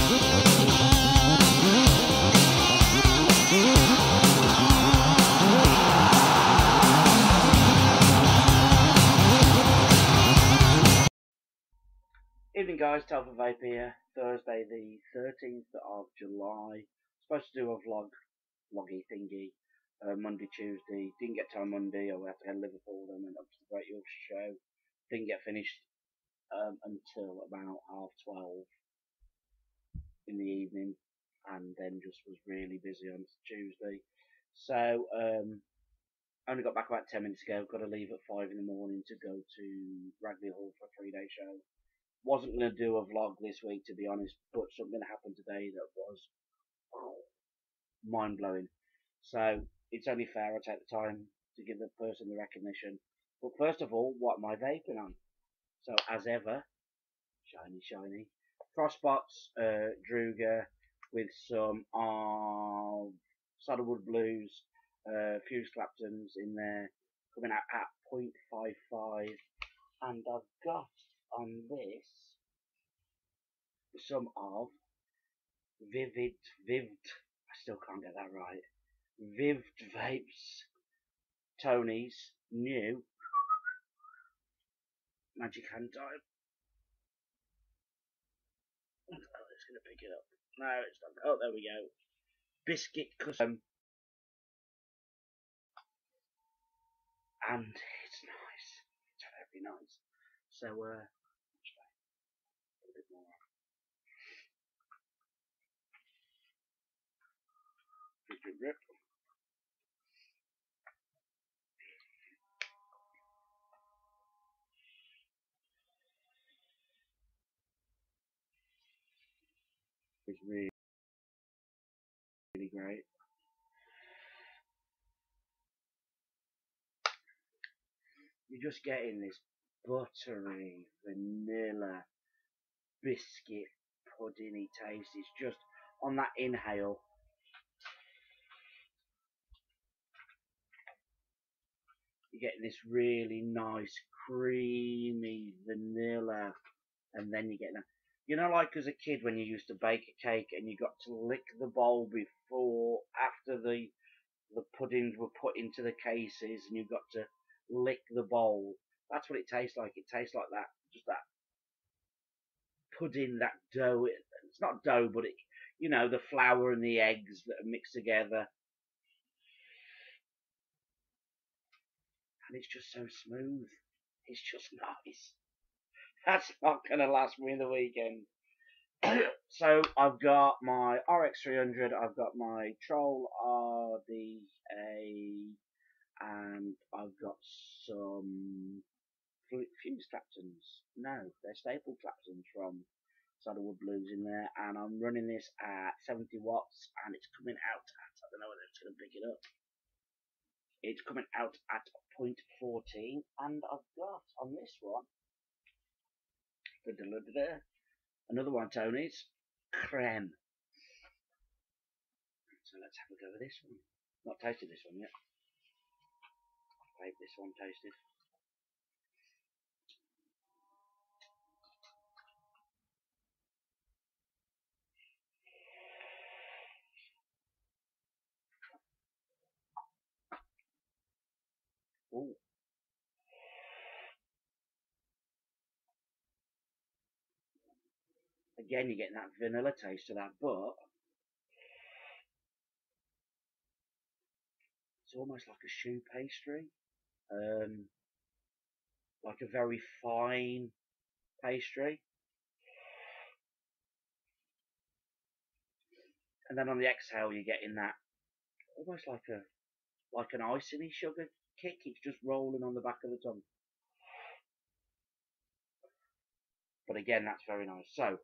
Evening guys, Telford Vaper here. Thursday the 13th of July. Supposed to do a vloggy thingy. Monday, Tuesday. Didn't get time Monday. I had to go to Liverpool and went up to the Great Yorkshire Show. Didn't get finished until about 12:30 in the evening, and then just was really busy on Tuesday. So only got back about 10 minutes ago. Got to leave at 5 in the morning to go to Ragley Hall for a 3-day show. Wasn't going to do a vlog this week, to be honest, but something happened today that was mind-blowing. So it's only fair I take the time to give the person the recognition. But first of all, what am I vaping on? So as ever, shiny Crossbox Druga with some of Saddlewood Blues, Fuse Claptons in there, coming out at 0.55, and I've got on this some of Vivd, I still can't get that right, Vivd Vapes Tony's new Magic Hand Time. Oh, it's going to pick it up. No, it's not. Oh, there we go. Biscuit custom. And it's nice. It's very nice. So, a bit more. Grip. It's really great. You're just getting this buttery vanilla biscuit puddingy taste. It's just on that inhale. You're getting this really nice creamy vanilla, and then you get that. You know, like as a kid when you used to bake a cake and you got to lick the bowl before, after the puddings were put into the cases, and you got to lick the bowl. That's what it tastes like. It tastes like that, just that pudding, that dough. It's not dough, but it, you know, the flour and the eggs that are mixed together, and it's just so smooth. It's just nice. That's not gonna last me the weekend. So I've got my RX300, I've got my Troll RDA, and I've got some Fuse Claptons. No, they're staple Claptons from Saddlewood Blues in there, and I'm running this at 70 watts, and it's coming out at, I don't know whether it's going to pick it up. It's coming out at 0.14, and I've got on this one, another one, Tony's Creme. So let's have a go with this one. Not tasted this one yet. I've made this one tasted. Ooh. Again, you're getting that vanilla taste to that, but it's almost like a choux pastry, like a very fine pastry. And then on the exhale, you're getting that almost like an icing sugar kick. It's just rolling on the back of the tongue. But again, that's very nice. So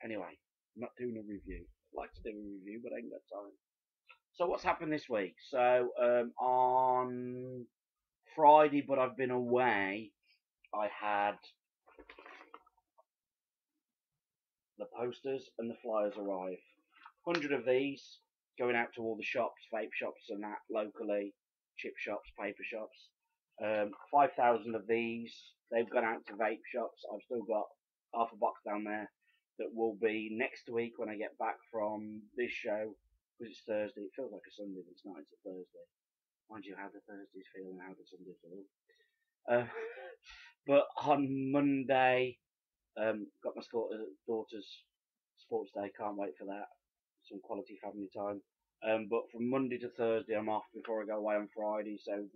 anyway, I'm not doing a review. I'd like to do a review, but I ain't got time. So what's happened this week? So on Friday, but I've been away, I had the posters and the flyers arrive. 100 of these going out to all the shops, vape shops and that locally, chip shops, paper shops. 5,000 of these, they've gone out to vape shops. I've still got half a box down there. that will be next week when I get back from this show, because it's Thursday. It feels like a Sunday, but it's not. It's a Thursday. Mind you, how the Thursdays feel and how the Sundays feel. But on Monday, got my daughter's sports day. Can't wait for that. Some quality family time. But from Monday to Thursday, I'm off before I go away on Friday. So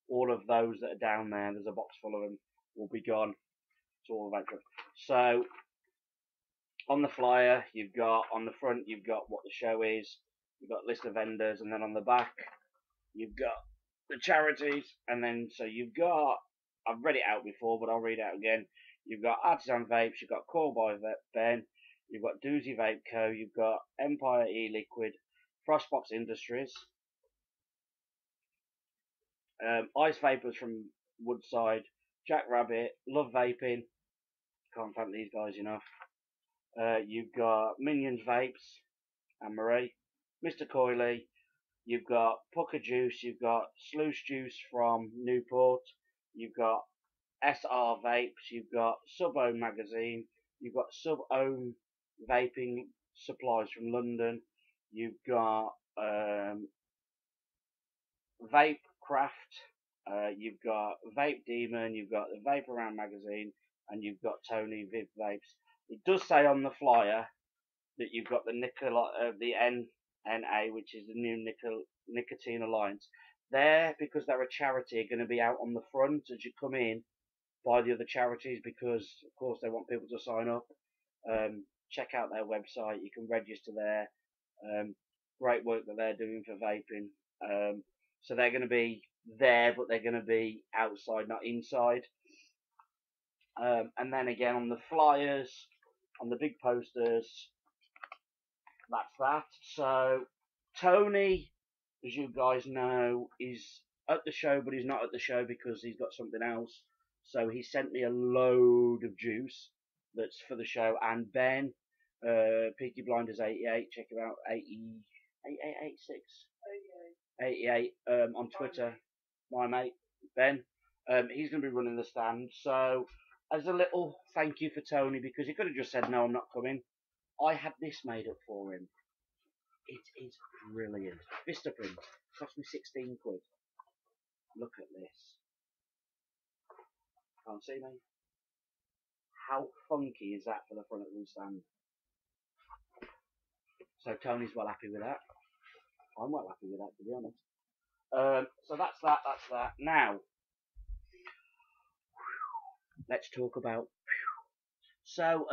all of those that are down there's a box full of them, will be gone. It's all Vaper. So on the flyer, you've got on the front, you've got what the show is. You've got a list of vendors, and then on the back, you've got the charities, and then so you've got. I've read it out before, but I'll read it out again. You've got Artisan Vapes, you've got Call by Ben, you've got Doozy Vape Co, you've got Empire E-Liquid, Frostbox Industries, Ice Vapors from Woodside, Jack Rabbit, Love Vaping, can't thank these guys enough. You've got Minions Vapes, and Marie, Mr. Coyley, you've got Pucker Juice, you've got Sluice Juice from Newport, you've got SR Vapes, you've got Sub-Ohm Magazine, you've got Sub-Ohm Vaping Supplies from London, you've got Vape Craft, you've got Vape Demon, you've got the Vape Around Magazine, and you've got Tony Viv Vapes. It does say on the flyer that you've got the NNA, which is the New Nicotine Alliance. Because they're a charity, are going to be out on the front as you come in by the other charities, because of course they want people to sign up. Check out their website, you can register there. Great work that they're doing for vaping. So they're going to be there, but they're going to be outside, not inside. And then again on the flyers, on the big posters, that's that. So Tony, as you guys know, is at the show, but he's not at the show because he's got something else. So he sent me a load of juice that's for the show. And Ben, Peaky Blinders 88, check him out, 88 on Twitter, my mate Ben. He's going to be running the stand. So as a little thank you for Tony, because he could have just said no, I'm not coming. I had this made up for him. It is brilliant. Vistaprint. Cost me 16 quid. Look at this. Can't see me. How funky is that for the front of the stand? So Tony's well happy with that. I'm well happy with that, to be honest. So that's that. Now, let's talk about. So,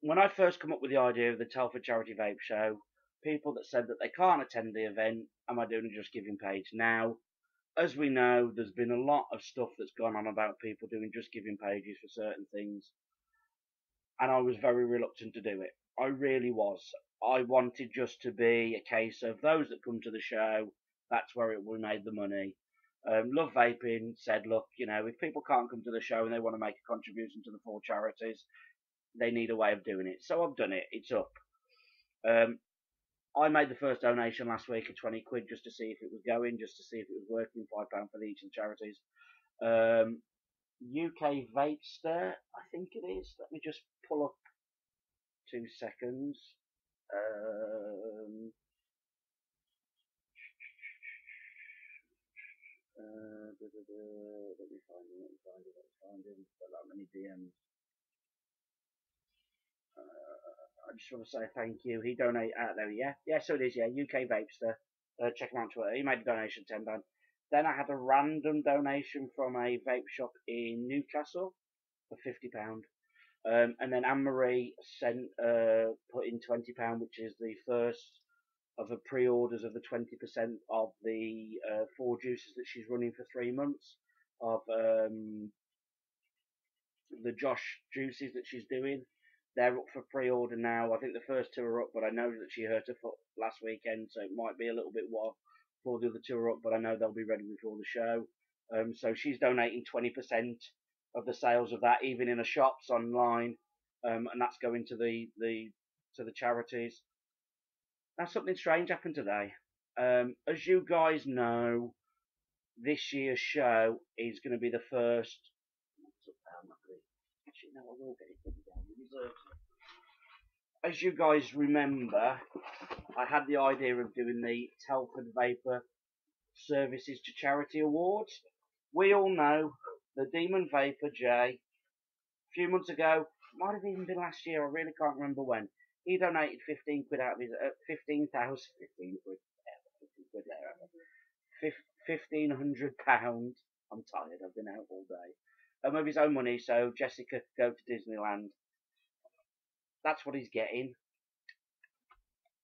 when I first come up with the idea of the Telford Charity Vape Show, people that said that they can't attend the event, am I doing a Just Giving page? Now, as we know, there's been a lot of stuff that's gone on about people doing Just Giving pages for certain things, and I was very reluctant to do it. I really was. I wanted just to be a case of those that come to the show, that's where we made the money. Love Vaping said, look, if people can't come to the show and they want to make a contribution to the 4 charities, they need a way of doing it. So I've done it. It's up. I made the first donation last week of 20 quid just to see if it was going, just to see if it was working, £5 for each of the charities. UK Vapester, I think it is. Let me just pull up 2 seconds. Let me find him. Got that many DMs. I just want to say thank you. He donated. There, yeah. So it is. Yeah, UK Vapester. Check him out on Twitter. He made a donation, £10. Then I had a random donation from a vape shop in Newcastle for £50. And then Anne-Marie put in £20, which is the first of the pre-orders of the 20% of the 4 juices that she's running for 3 months of the Josh juices that she's doing. They're up for pre-order now. I think the first 2 are up, but I know that she hurt her foot last weekend, so it might be a little bit while before the other 2 are up, but I know they'll be ready before the show. So she's donating 20% of the sales of that, even in the shops online, and that's going to the charities. Now, something strange happened today. As you guys know, this year's show is going to be the first. Actually, no, I will get it down. Reserve. as you guys remember, I had the idea of doing the Telford Vaper Services to Charity Awards. We all know the Demon Vaper Jay, a few months ago, might have even been last year, I really can't remember when, he donated 15 quid out of his, 15,000, 15 quid, 15 quid there, £1,500. I'm tired, I've been out all day. Of his own money, so Jessica could go to Disneyland. That's what he's getting.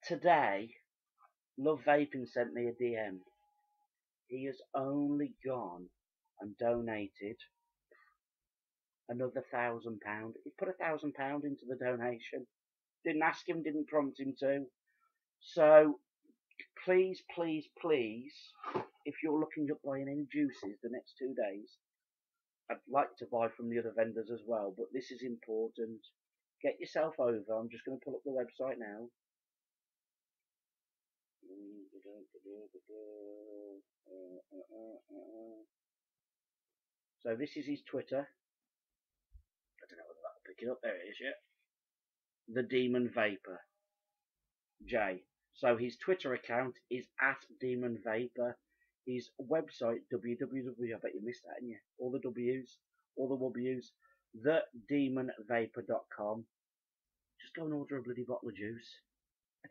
Today, Love Vaping sent me a DM. He has only gone and donated another £1,000. He put £1,000 into the donation. Didn't ask him, didn't prompt him to. So please, please, please, if you're looking at buying any juices the next 2 days, I'd like to buy from the other vendors as well, but this is important. Get yourself over. I'm just going to pull up the website now. So this is his Twitter. I don't know whether that'll pick it up. There it is, yeah. The Demon Vaper J. So his Twitter account is @DemonVaper. His website, www, I bet you missed that, didn't you? All the W's, all the W's, thedemonvapor.com. Just go and order a bloody bottle of juice.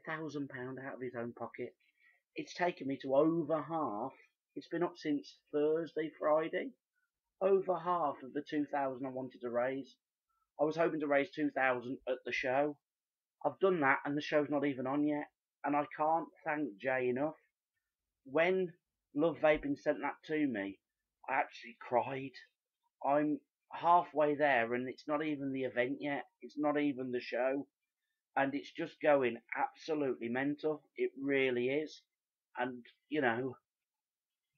£1,000 out of his own pocket. It's taken me to over half. It's been up since Thursday, Friday. Over half of the 2,000 I wanted to raise. I was hoping to raise 2,000 at the show. I've done that and the show's not even on yet. And I can't thank Jay enough. When Love Vaping sent that to me, I actually cried. I'm halfway there and it's not even the event yet. It's not even the show. And it's just going absolutely mental. It really is. And, you know,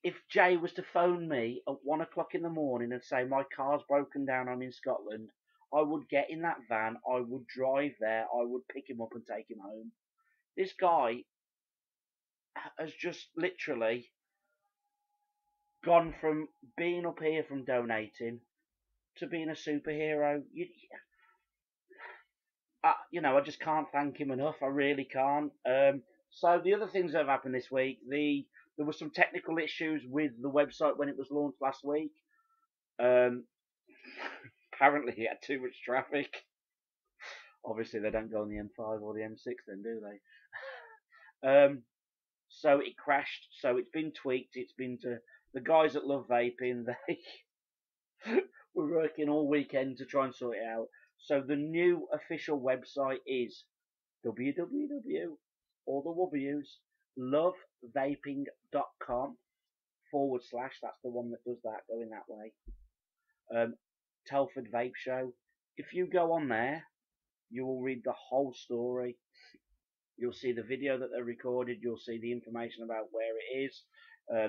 if Jay was to phone me at 1 o'clock in the morning and say my car's broken down, I'm in Scotland, I would get in that van, I would drive there, I would pick him up and take him home. This guy has just literally gone from being up here from donating to being a superhero. You know, I just can't thank him enough. I really can't. So the other things that have happened this week, there were some technical issues with the website when it was launched last week. Apparently it had too much traffic. Obviously they don't go on the M5 or the M6 then, do they? So it crashed. So it's been tweaked. It's been to the guys at Love Vaping. They were working all weekend to try and sort it out. So the new official website is www, all the W's, lovevaping.com / that's the one that does that, going that way. Telford Vape Show. If you go on there, you will read the whole story. You'll see the video that they recorded. You'll see the information about where it is.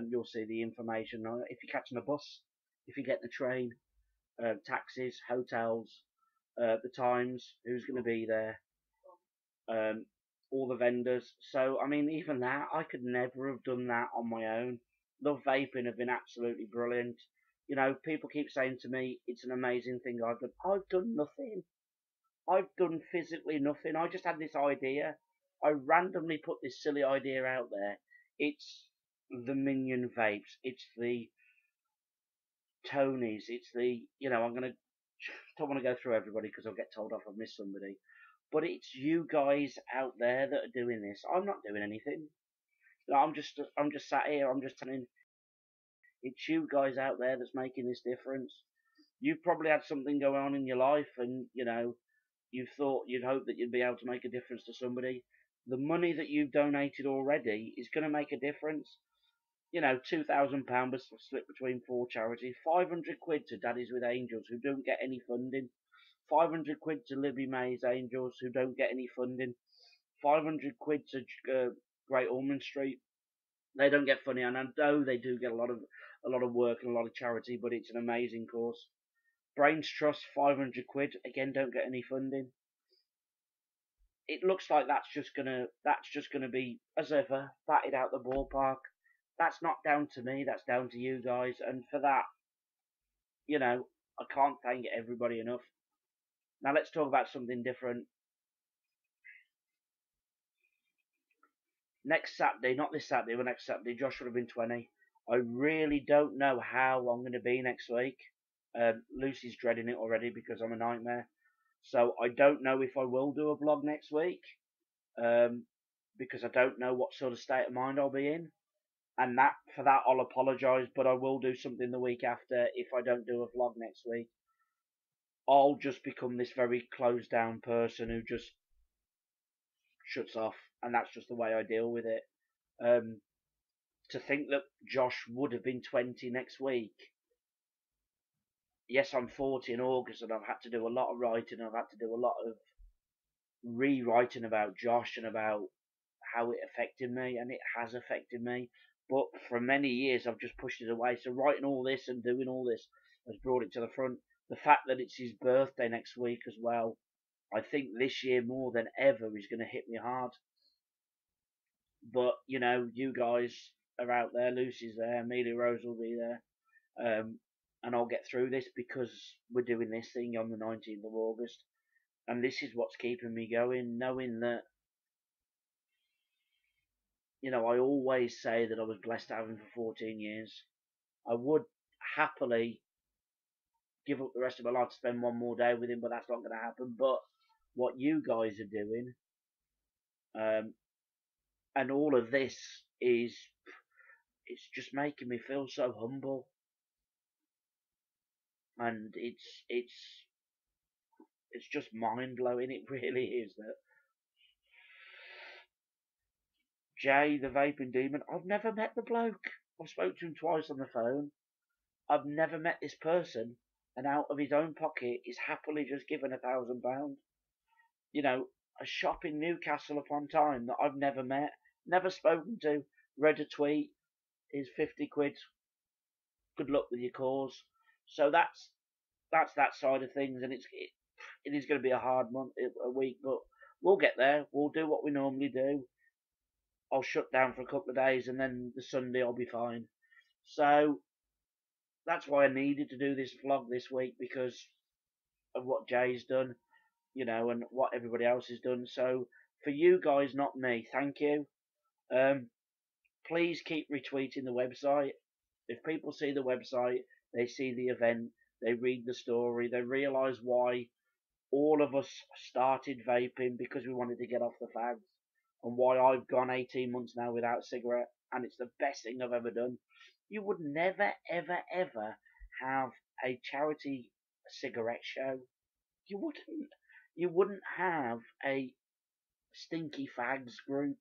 You'll see the information on if you're catching a bus, if you're getting a train, taxis, hotels, the times, who's going to be there, all the vendors. So, I mean, even that, I could never have done that on my own. Love Vaping have been absolutely brilliant. You know, people keep saying to me, it's an amazing thing I've done. I've done nothing. I've done physically nothing. I just had this idea. I randomly put this silly idea out there. It's the Minion Vapes. It's the Tonys. It's the, you know, don't want to go through everybody because I'll get told off I've missed somebody. But it's you guys out there that are doing this. I'm not doing anything. I'm just sat here. I'm just telling. It's you guys out there that's making this difference. You've probably had something going on in your life, and you know, you've hoped that you'd be able to make a difference to somebody. The money that you've donated already is going to make a difference. You know, £2,000 was split between 4 charities. 500 quid to Daddies with Angels, who don't get any funding. 500 quid to Libby May's Angels, who don't get any funding. 500 quid to Great Ormond Street. They don't get funding, and I know they do get a lot of work and a lot of charity, but it's an amazing cause. Brains Trust, 500 quid, again don't get any funding. It looks like that's just gonna be, as ever, batted out the ballpark. That's not down to me, that's down to you guys, and for that, you know, I can't thank everybody enough. Now let's talk about something different. next Saturday, not this Saturday, but next Saturday, Josh would have been 20. I really don't know how I'm going to be next week. Lucy's dreading it already because I'm a nightmare. So I don't know if I will do a vlog next week, because I don't know what sort of state of mind I'll be in. And for that I'll apologise, but I will do something the week after if I don't do a vlog next week. I'll just become this very closed down person who just shuts off, and that's just the way I deal with it. To think that Josh would have been 20 next week. Yes, I'm 40 in August, and I've had to do a lot of writing. I've had to do a lot of rewriting about Josh and about how it affected me, and it has affected me. But for many years, I've just pushed it away. So writing all this and doing all this has brought it to the front. The fact that it's his birthday next week as well, I think this year more than ever is going to hit me hard. But, you know, you guys are out there. Lucy's there. Amelia Rose will be there. And I'll get through this because we're doing this thing on the 19th of August. And this is what's keeping me going, knowing that, you know, I always say that I was blessed to have him for 14 years. I would happily give up the rest of my life to spend one more day with him, but that's not going to happen. But what you guys are doing, and all of this it's just making me feel so humble. And it's just mind blowing. It really is. That Jay, the vaping demon, I've never met the bloke. I've spoken to him twice on the phone. I've never met this person, and out of his own pocket, he's happily just given £1,000. You know, a shop in Newcastle upon Tyne that I've never met, never spoken to, read a tweet, is 50 quid. Good luck with your cause. So that's that side of things, and it is going to be a hard a week, but we'll get there. We'll do what we normally do. I'll shut down for a couple of days, and then the Sunday I'll be fine. So that's why I needed to do this vlog this week, because of what Jay's done, you know, and what everybody else has done. So for you guys, not me, thank you. Please keep retweeting the website. If people see the website, they see the event, they read the story, they realise why all of us started vaping, because we wanted to get off the fags, and why I've gone 18 months now without a cigarette, and it's the best thing I've ever done. You would never, ever, ever have a charity cigarette show. You wouldn't. You wouldn't have a stinky fags group.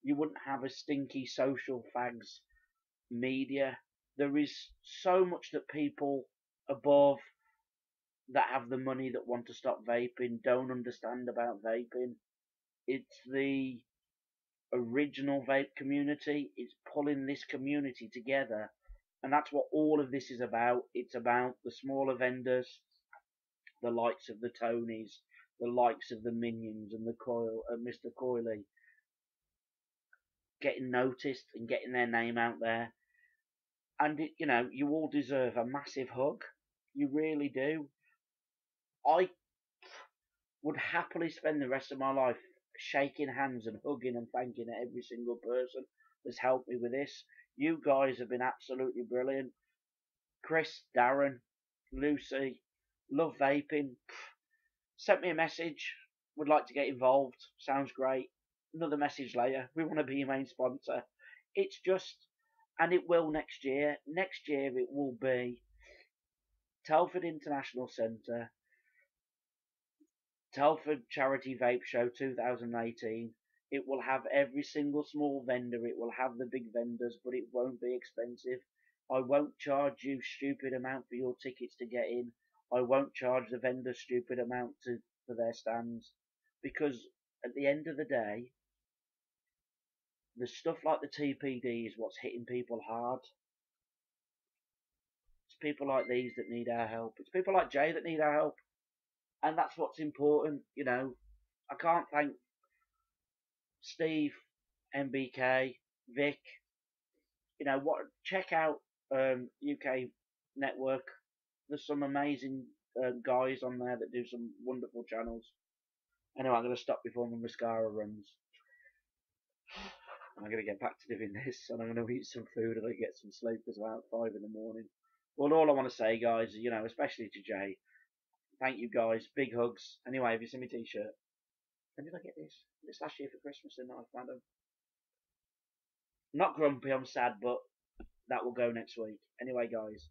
You wouldn't have a stinky social fags media. There is so much that people above that have the money that want to stop vaping don't understand about vaping. It's the original vape community. It's pulling this community together, and that's what all of this is about. It's about the smaller vendors, the likes of the Tonys, the likes of the Minions and the Mr. Coily, getting noticed and getting their name out there. And you know, you all deserve a massive hug. You really do. I would happily spend the rest of my life shaking hands and hugging and thanking every single person that's helped me with this. You guys have been absolutely brilliant. Chris, Darren, Lucy, love vaping. Sent me a message. Would like to get involved. Sounds great. Another message later. We want to be your main sponsor. It's just, and it will next year. Next year it will be Telford International Centre, Telford Charity Vape Show 2018. It will have every single small vendor. It will have the big vendors, but it won't be expensive. I won't charge you stupid amount for your tickets to get in. I won't charge the vendors stupid amount for their stands, because at the end of the day, the stuff like the TPD is what's hitting people hard. It's people like these that need our help. It's people like Jay that need our help. And that's what's important, you know. I can't thank Steve, MBK, Vic. You know what? Check out UK Network. There's some amazing guys on there that do some wonderful channels. Anyway, I'm going to stop before my mascara runs. And I'm going to get back to doing this, and I'm going to eat some food and get some sleep because about 5 in the morning. Well, all I want to say, guys, you know, especially to Jay, thank you guys, big hugs. Anyway, have you seen my t-shirt? When did I get this? This last year for Christmas, didn't I, madam? I'm not grumpy, I'm sad, but that will go next week. Anyway, guys,